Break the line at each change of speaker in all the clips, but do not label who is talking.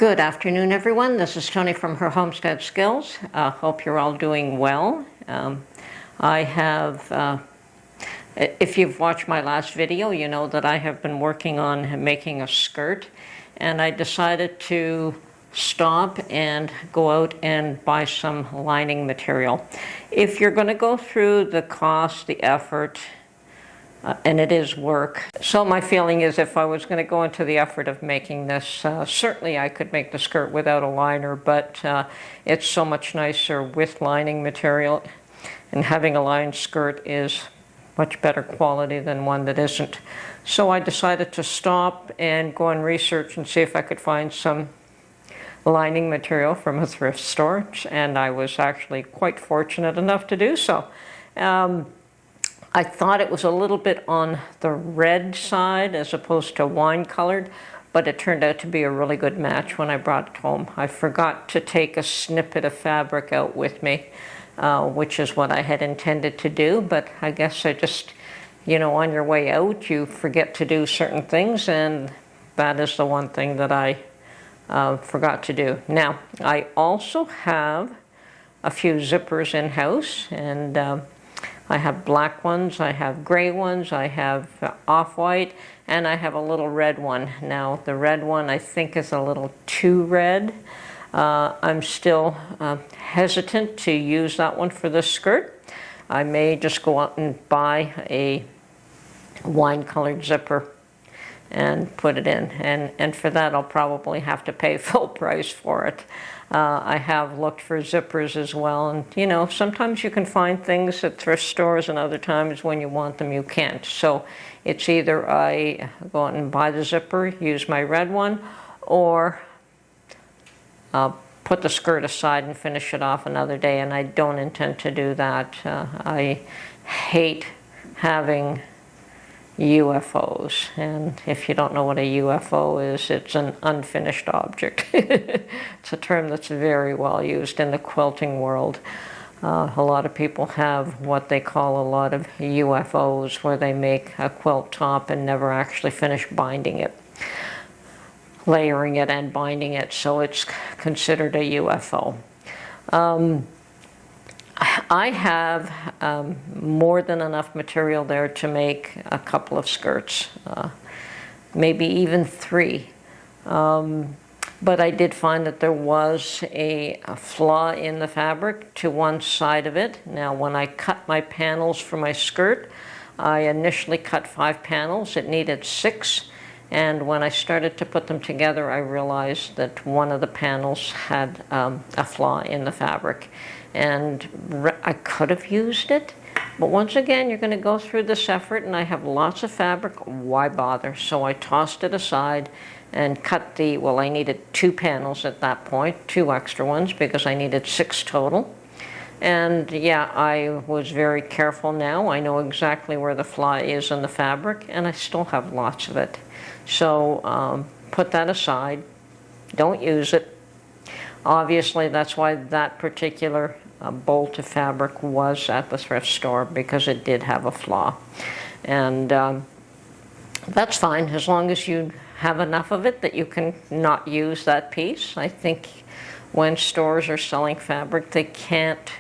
Good afternoon, everyone. This is Tony from Her Homestead Skills. Hope you're all doing well. I have, if you've watched my last video, you know that I have been working on making a skirt, and I decided to stop and go out and buy some lining material. If you're going to go through the cost, the effort, and it is work. So my feeling is if I was going to go into the effort of making this, certainly I could make the skirt without a liner, but it's so much nicer with lining material, and having a lined skirt is much better quality than one that isn't. So I decided to stop and go and research and see if I could find some lining material from a thrift store, and I was actually quite fortunate enough to do so. I thought it was a little bit on the red side as opposed to wine colored, but it turned out to be a really good match when I brought it home. I forgot to take a snippet of fabric out with me, which is what I had intended to do, but I guess I just, you know, on your way out, you forget to do certain things, and that is the one thing that I forgot to do. Now, I also have a few zippers in-house, and I have black ones, I have gray ones, I have off-white, and I have a little red one. Now, the red one I think is a little too red. I'm still hesitant to use that one for this skirt. I may just go out and buy a wine-colored zipper and put it in. And for that, I'll probably have to pay full price for it. I have looked for zippers as well, and you know, sometimes you can find things at thrift stores, and other times when you want them you can't. So it's either I go out and buy the zipper, use my red one, or put the skirt aside and finish it off another day, and I don't intend to do that. I hate having UFOs, and if you don't know what a UFO is, it's an unfinished object. It's a term that's very well used in the quilting world. A lot of people have what they call a lot of UFOs, where they make a quilt top and never actually finish binding it, layering it and binding it, so it's considered a UFO. I have more than enough material there to make a couple of skirts, maybe even 3. But I did find that there was a flaw in the fabric to one side of it. Now, when I cut my panels for my skirt, I initially cut 5 panels. It needed 6. And when I started to put them together, I realized that one of the panels had a flaw in the fabric. And I could have used it, but once again, you're going to go through this effort, and I have lots of fabric. Why bother? So I tossed it aside and cut the, well, I needed 2 panels at that point, 2 extra ones, because I needed 6 total. And yeah, I was very careful now. I know exactly where the flaw is in the fabric, and I still have lots of it. So put that aside. Don't use it. Obviously, that's why that particular bolt of fabric was at the thrift store, because it did have a flaw. And that's fine, as long as you have enough of it that you can not use that piece. I think when stores are selling fabric, they can't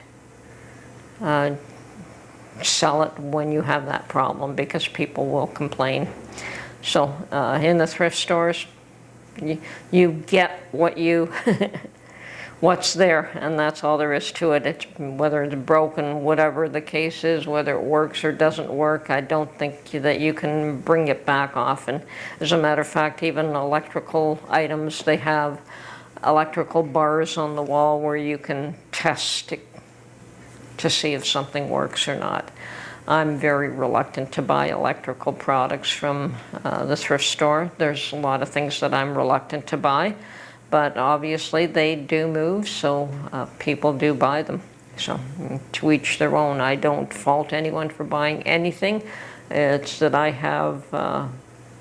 sell it when you have that problem, because people will complain. So in the thrift stores, you get what you what's there, and that's all there is to it. It's, whether it's broken, whatever the case is, whether it works or doesn't work, I don't think that you can bring it back often. As a matter of fact, even electrical items, they have electrical bars on the wall where you can test it to see if something works or not. I'm very reluctant to buy electrical products from the thrift store. There's a lot of things that I'm reluctant to buy, but obviously they do move, so people do buy them. So to each their own. I don't fault anyone for buying anything. It's that I have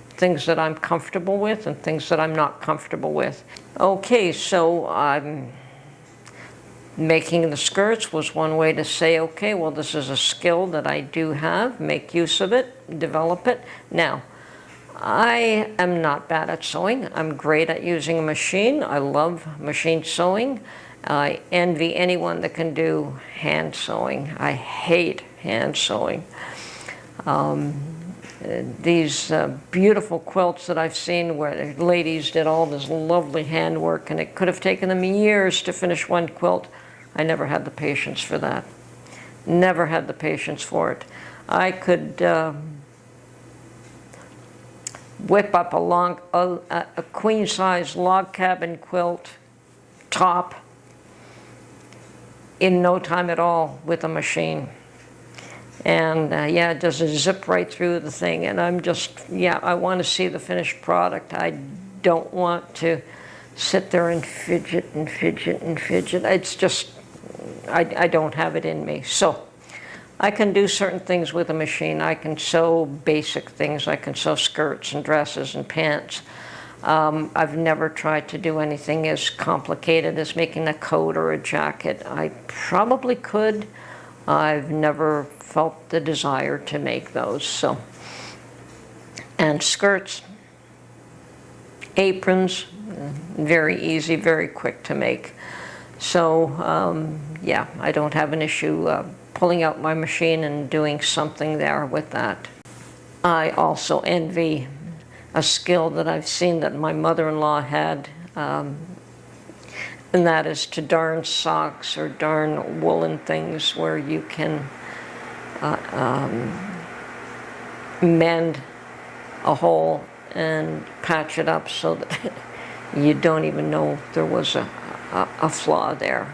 things that I'm comfortable with and things that I'm not comfortable with. Okay, so making the skirts was one way to say, okay, well, this is a skill that I do have, make use of it, develop it. Now, I am not bad at sewing. I'm great at using a machine. I love machine sewing. I envy anyone that can do hand sewing. I hate hand sewing. These beautiful quilts that I've seen where the ladies did all this lovely handwork, and it could have taken them years to finish one quilt. I never had the patience for that. Never had the patience for it. I could whip up a queen-size log cabin quilt top in no time at all with a machine. And yeah, it does a zip right through the thing, and I'm just, yeah, I want to see the finished product. I don't want to sit there and fidget and fidget and fidget. It's just, I don't have it in me. So I can do certain things with a machine. I can sew basic things. I can sew skirts and dresses and pants. I've never tried to do anything as complicated as making a coat or a jacket. I probably could. I've never felt the desire to make those. So, and skirts, aprons, very easy, very quick to make. So yeah, I don't have an issue pulling out my machine and doing something there with that. I also envy a skill that I've seen that my mother-in-law had, and that is to darn socks or darn woolen things where you can mend a hole and patch it up so that you don't even know there was a flaw there.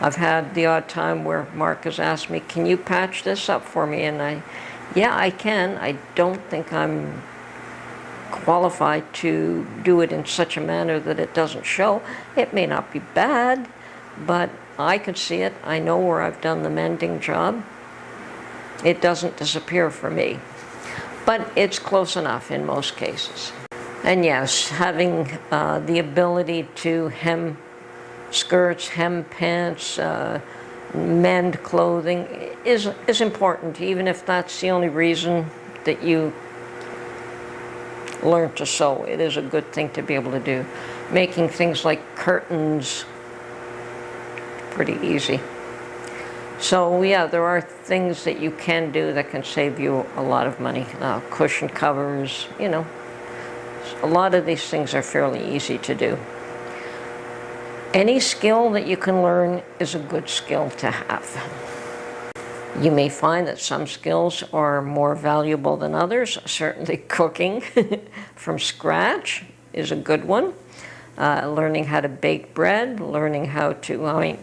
I've had the odd time where Mark has asked me, can you patch this up for me? And yeah, I can. I don't think I'm qualified to do it in such a manner that it doesn't show. It may not be bad, but I can see it. I know where I've done the mending job. It doesn't disappear for me, but it's close enough in most cases. And yes, having the ability to hem skirts, hem pants, mend clothing is important, even if that's the only reason that you learn to sew. It is a good thing to be able to do. Making things like curtains, pretty easy. So yeah, there are things that you can do that can save you a lot of money. Cushion covers, you know, a lot of these things are fairly easy to do. Any skill that you can learn is a good skill to have. You may find that some skills are more valuable than others. Certainly cooking from scratch is a good one. Learning how to bake bread, learning how to,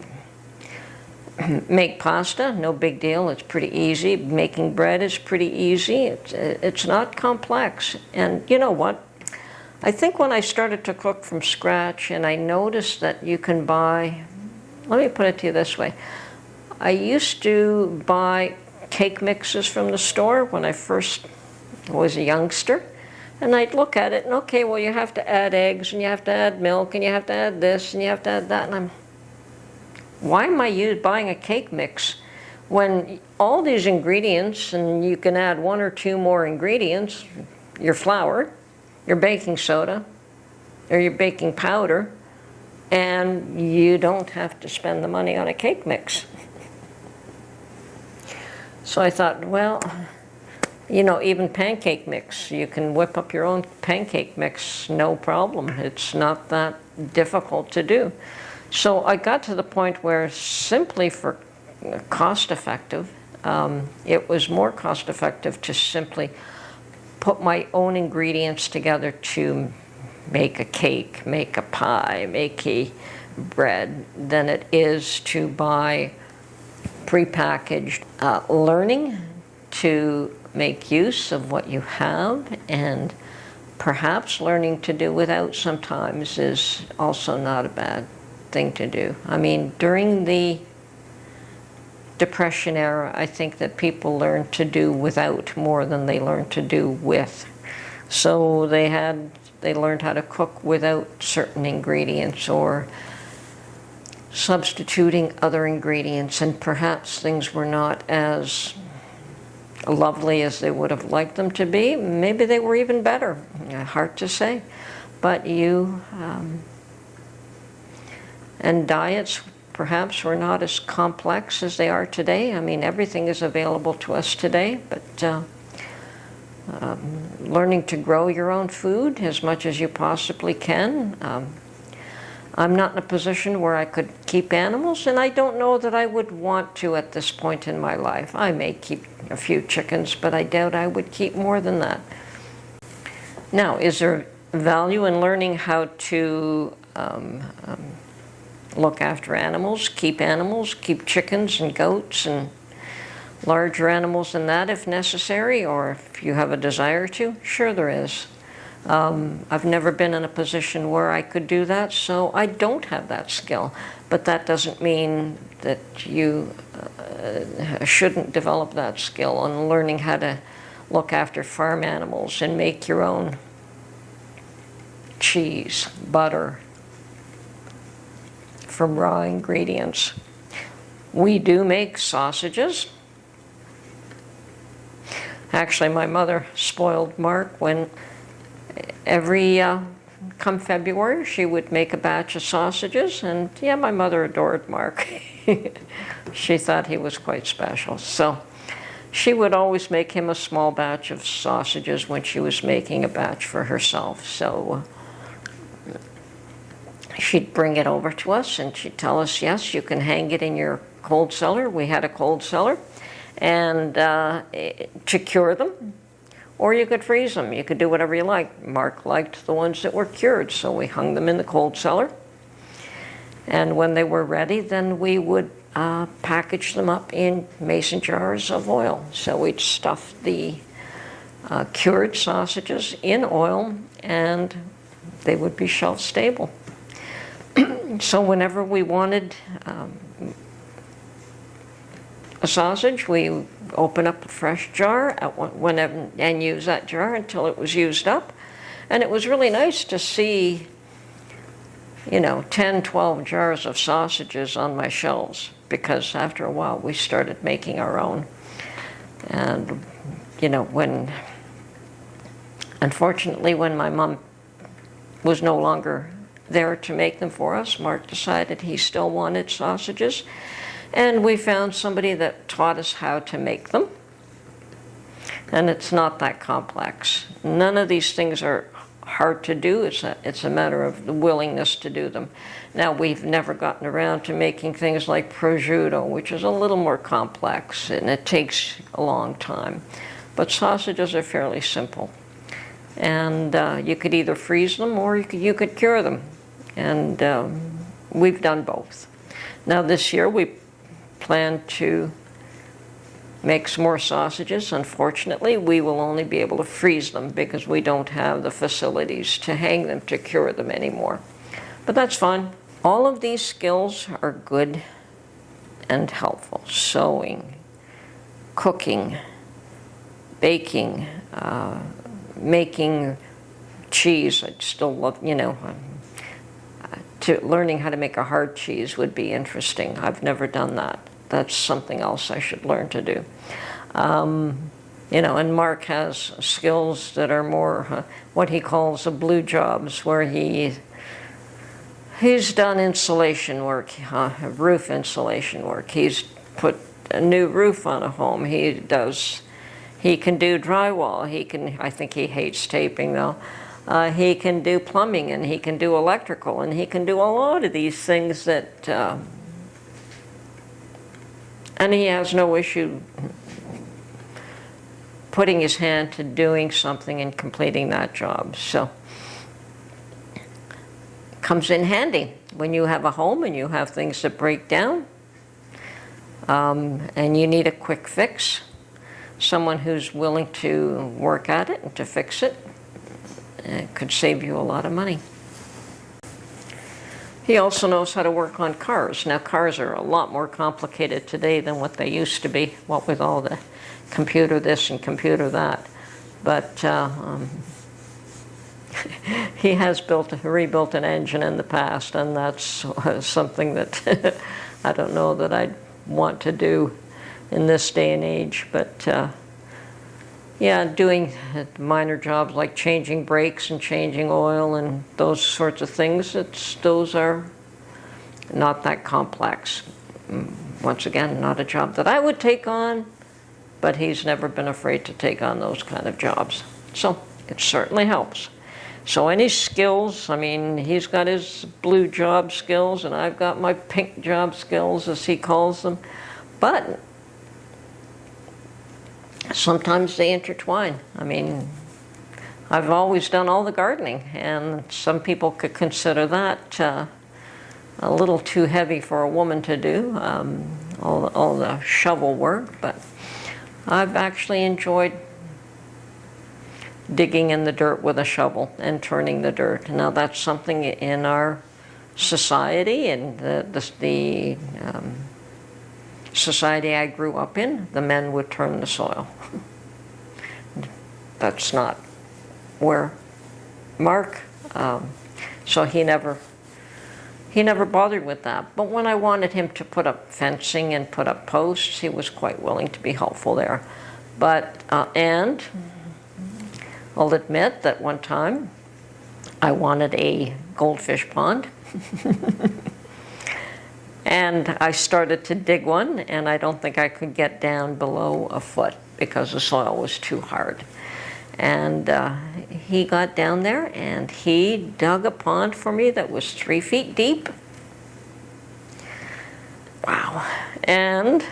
make pasta, no big deal, it's pretty easy. Making bread is pretty easy. It's not complex. And you know what? I think when I started to cook from scratch and I noticed that you can buy, let me put it to you this way. I used to buy cake mixes from the store when I first was a youngster, and I'd look at it and okay, well you have to add eggs and you have to add milk and you have to add this and you have to add that, and why am I buying a cake mix when all these ingredients, and you can add one or two more ingredients, your flour, your baking soda, or your baking powder, and you don't have to spend the money on a cake mix. So I thought, well, you know, even pancake mix, you can whip up your own pancake mix, no problem. It's not that difficult to do. So I got to the point where simply for cost effective, it was more cost effective to simply put my own ingredients together to make a cake, make a pie, make a bread, than it is to buy prepackaged. Learning to make use of what you have and perhaps learning to do without sometimes is also not a bad thing to do. I mean, during the Depression era, I think that people learned to do without more than they learned to do with. So they learned how to cook without certain ingredients or substituting other ingredients, and perhaps things were not as lovely as they would have liked them to be. Maybe they were even better. Hard to say. But and diets perhaps were not as complex as they are today. I mean, everything is available to us today, but learning to grow your own food as much as you possibly can. I'm not in a position where I could keep animals, and I don't know that I would want to at this point in my life. I may keep a few chickens, but I doubt I would keep more than that. Now, is there value in learning how to look after animals, keep chickens and goats and larger animals than that if necessary, or if you have a desire to? Sure there is. I've never been in a position where I could do that, so I don't have that skill. But that doesn't mean that you shouldn't develop that skill on learning how to look after farm animals and make your own cheese, butter from raw ingredients. We do make sausages. Actually, my mother spoiled Mark when every come February she would make a batch of sausages, and yeah, my mother adored Mark. She thought he was quite special, so she would always make him a small batch of sausages when she was making a batch for herself. So she'd bring it over to us and she'd tell us, yes, you can hang it in your cold cellar. We had a cold cellar, and to cure them, or you could freeze them. You could do whatever you like. Mark liked the ones that were cured, so we hung them in the cold cellar. And when they were ready, then we would package them up in mason jars of oil. So we'd stuff the cured sausages in oil, and they would be shelf stable. So whenever we wanted a sausage, we open up a fresh jar and use that jar until it was used up. And it was really nice to see, 10, 12 jars of sausages on my shelves, because after a while we started making our own. And, unfortunately, when my mom was no longer there to make them for us, Mark decided he still wanted sausages. And we found somebody that taught us how to make them. And it's not that complex. None of these things are hard to do. It's a matter of the willingness to do them. Now, we've never gotten around to making things like prosciutto, which is a little more complex, and it takes a long time. But sausages are fairly simple. And you could either freeze them or you could cure them. And we've done both. Now, this year we plan to make some more sausages. Unfortunately, we will only be able to freeze them because we don't have the facilities to hang them to cure them anymore. But that's fine. All of these skills are good and helpful. Sewing, cooking, baking, making cheese. I'd still love, learning how to make a hard cheese would be interesting. I've never done that. That's something else I should learn to do. And Mark has skills that are more what he calls the blue jobs, where he's done insulation work, roof insulation work. He's put a new roof on a home. He can do drywall. I think he hates taping though. He can do plumbing, and he can do electrical, and he can do a lot of these things that, and he has no issue putting his hand to doing something and completing that job. So, comes in handy when you have a home and you have things that break down, and you need a quick fix. Someone who's willing to work at it and to fix it. It could save you a lot of money. He also knows how to work on cars. Now, cars are a lot more complicated today than what they used to be, what with all the computer this and computer that. But he has rebuilt an engine in the past, and that's something that I don't know that I'd want to do in this day and age. But Yeah, doing minor jobs like changing brakes and changing oil and those sorts of things, those are not that complex. Once again, not a job that I would take on, but he's never been afraid to take on those kind of jobs. So it certainly helps. So any skills, I mean, he's got his blue job skills and I've got my pink job skills, as he calls them. But sometimes they intertwine. I mean, I've always done all the gardening, and some people could consider that a little too heavy for a woman to do, all the shovel work, but I've actually enjoyed digging in the dirt with a shovel and turning the dirt. Now that's something in our society and the society I grew up in, the men would turn the soil. That's not where Mark, so he never bothered with that. But when I wanted him to put up fencing and put up posts, he was quite willing to be helpful there. But, and I'll admit that one time I wanted a goldfish pond. And I started to dig one, and I don't think I could get down below a foot because the soil was too hard. And he got down there and he dug a pond for me that was 3 feet deep. Wow. And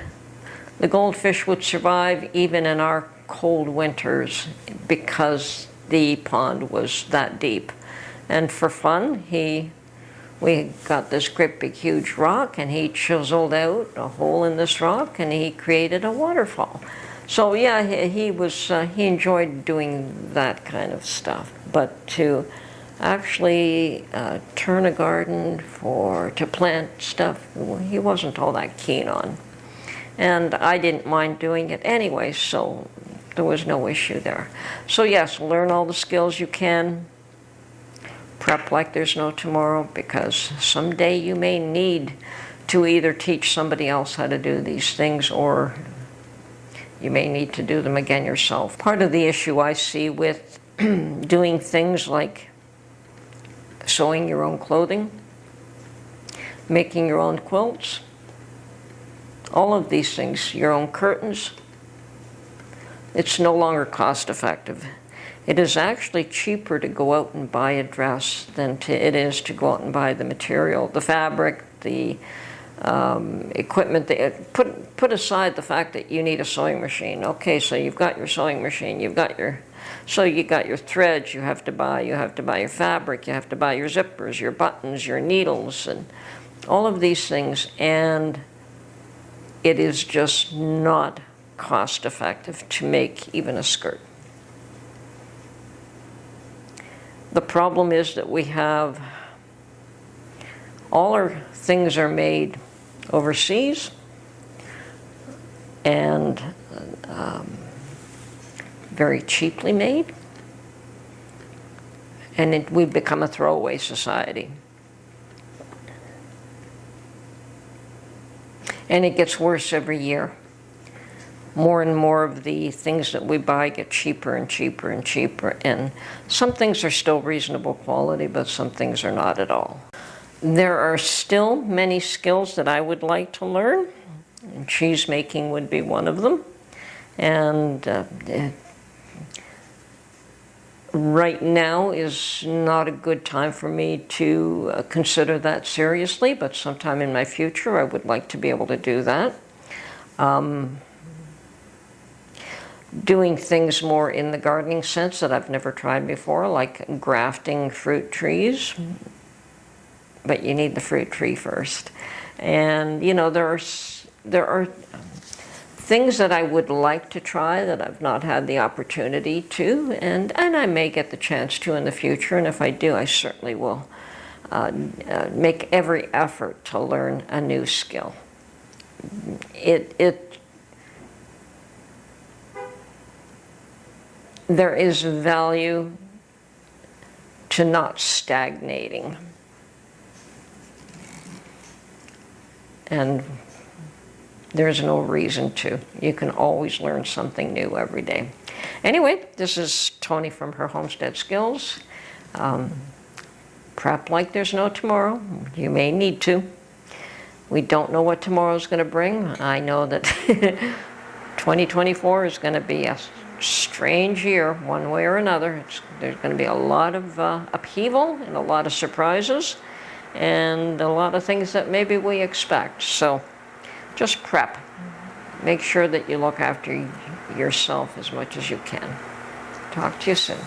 the goldfish would survive even in our cold winters because the pond was that deep. And for fun, we got this great big huge rock, and he chiseled out a hole in this rock and he created a waterfall. So yeah, he enjoyed doing that kind of stuff. But to actually turn a garden to plant stuff, he wasn't all that keen on. And I didn't mind doing it anyway, so there was no issue there. So yes, learn all the skills you can. Prep like there's no tomorrow, because someday you may need to either teach somebody else how to do these things, or you may need to do them again yourself. Part of the issue I see with doing things like sewing your own clothing, making your own quilts, all of these things, your own curtains, it's no longer cost effective. It is actually cheaper to go out and buy a dress than it is to go out and buy the material, the fabric, the equipment. Put aside the fact that you need a sewing machine. Okay, so you've got your sewing machine, you got your threads you have to buy your fabric, you have to buy your zippers, your buttons, your needles, and all of these things, and it is just not cost effective to make even a skirt. The problem is that we have, all our things are made overseas and very cheaply made, and we've become a throwaway society. And it gets worse every year. More and more of the things that we buy get cheaper and cheaper and cheaper, and some things are still reasonable quality, but some things are not at all. There are still many skills that I would like to learn, and cheese making would be one of them. And right now is not a good time for me to consider that seriously, but sometime in my future I would like to be able to do that. Doing things more in the gardening sense that I've never tried before, like grafting fruit trees, but you need the fruit tree first. And you know, there are things that I would like to try that I've not had the opportunity to, and I may get the chance to in the future, and if I do, I certainly will make every effort to learn a new skill. There is value to not stagnating. And there's no reason to. You can always learn something new every day. Anyway, this is Tony from her Homestead Skills. Prep like there's no tomorrow. You may need to. We don't know what tomorrow's going to bring. I know that 2024 is going to be a strange year, one way or another. There's going to be a lot of upheaval and a lot of surprises and a lot of things that maybe we expect. So just prep. Make sure that you look after yourself as much as you can. Talk to you soon.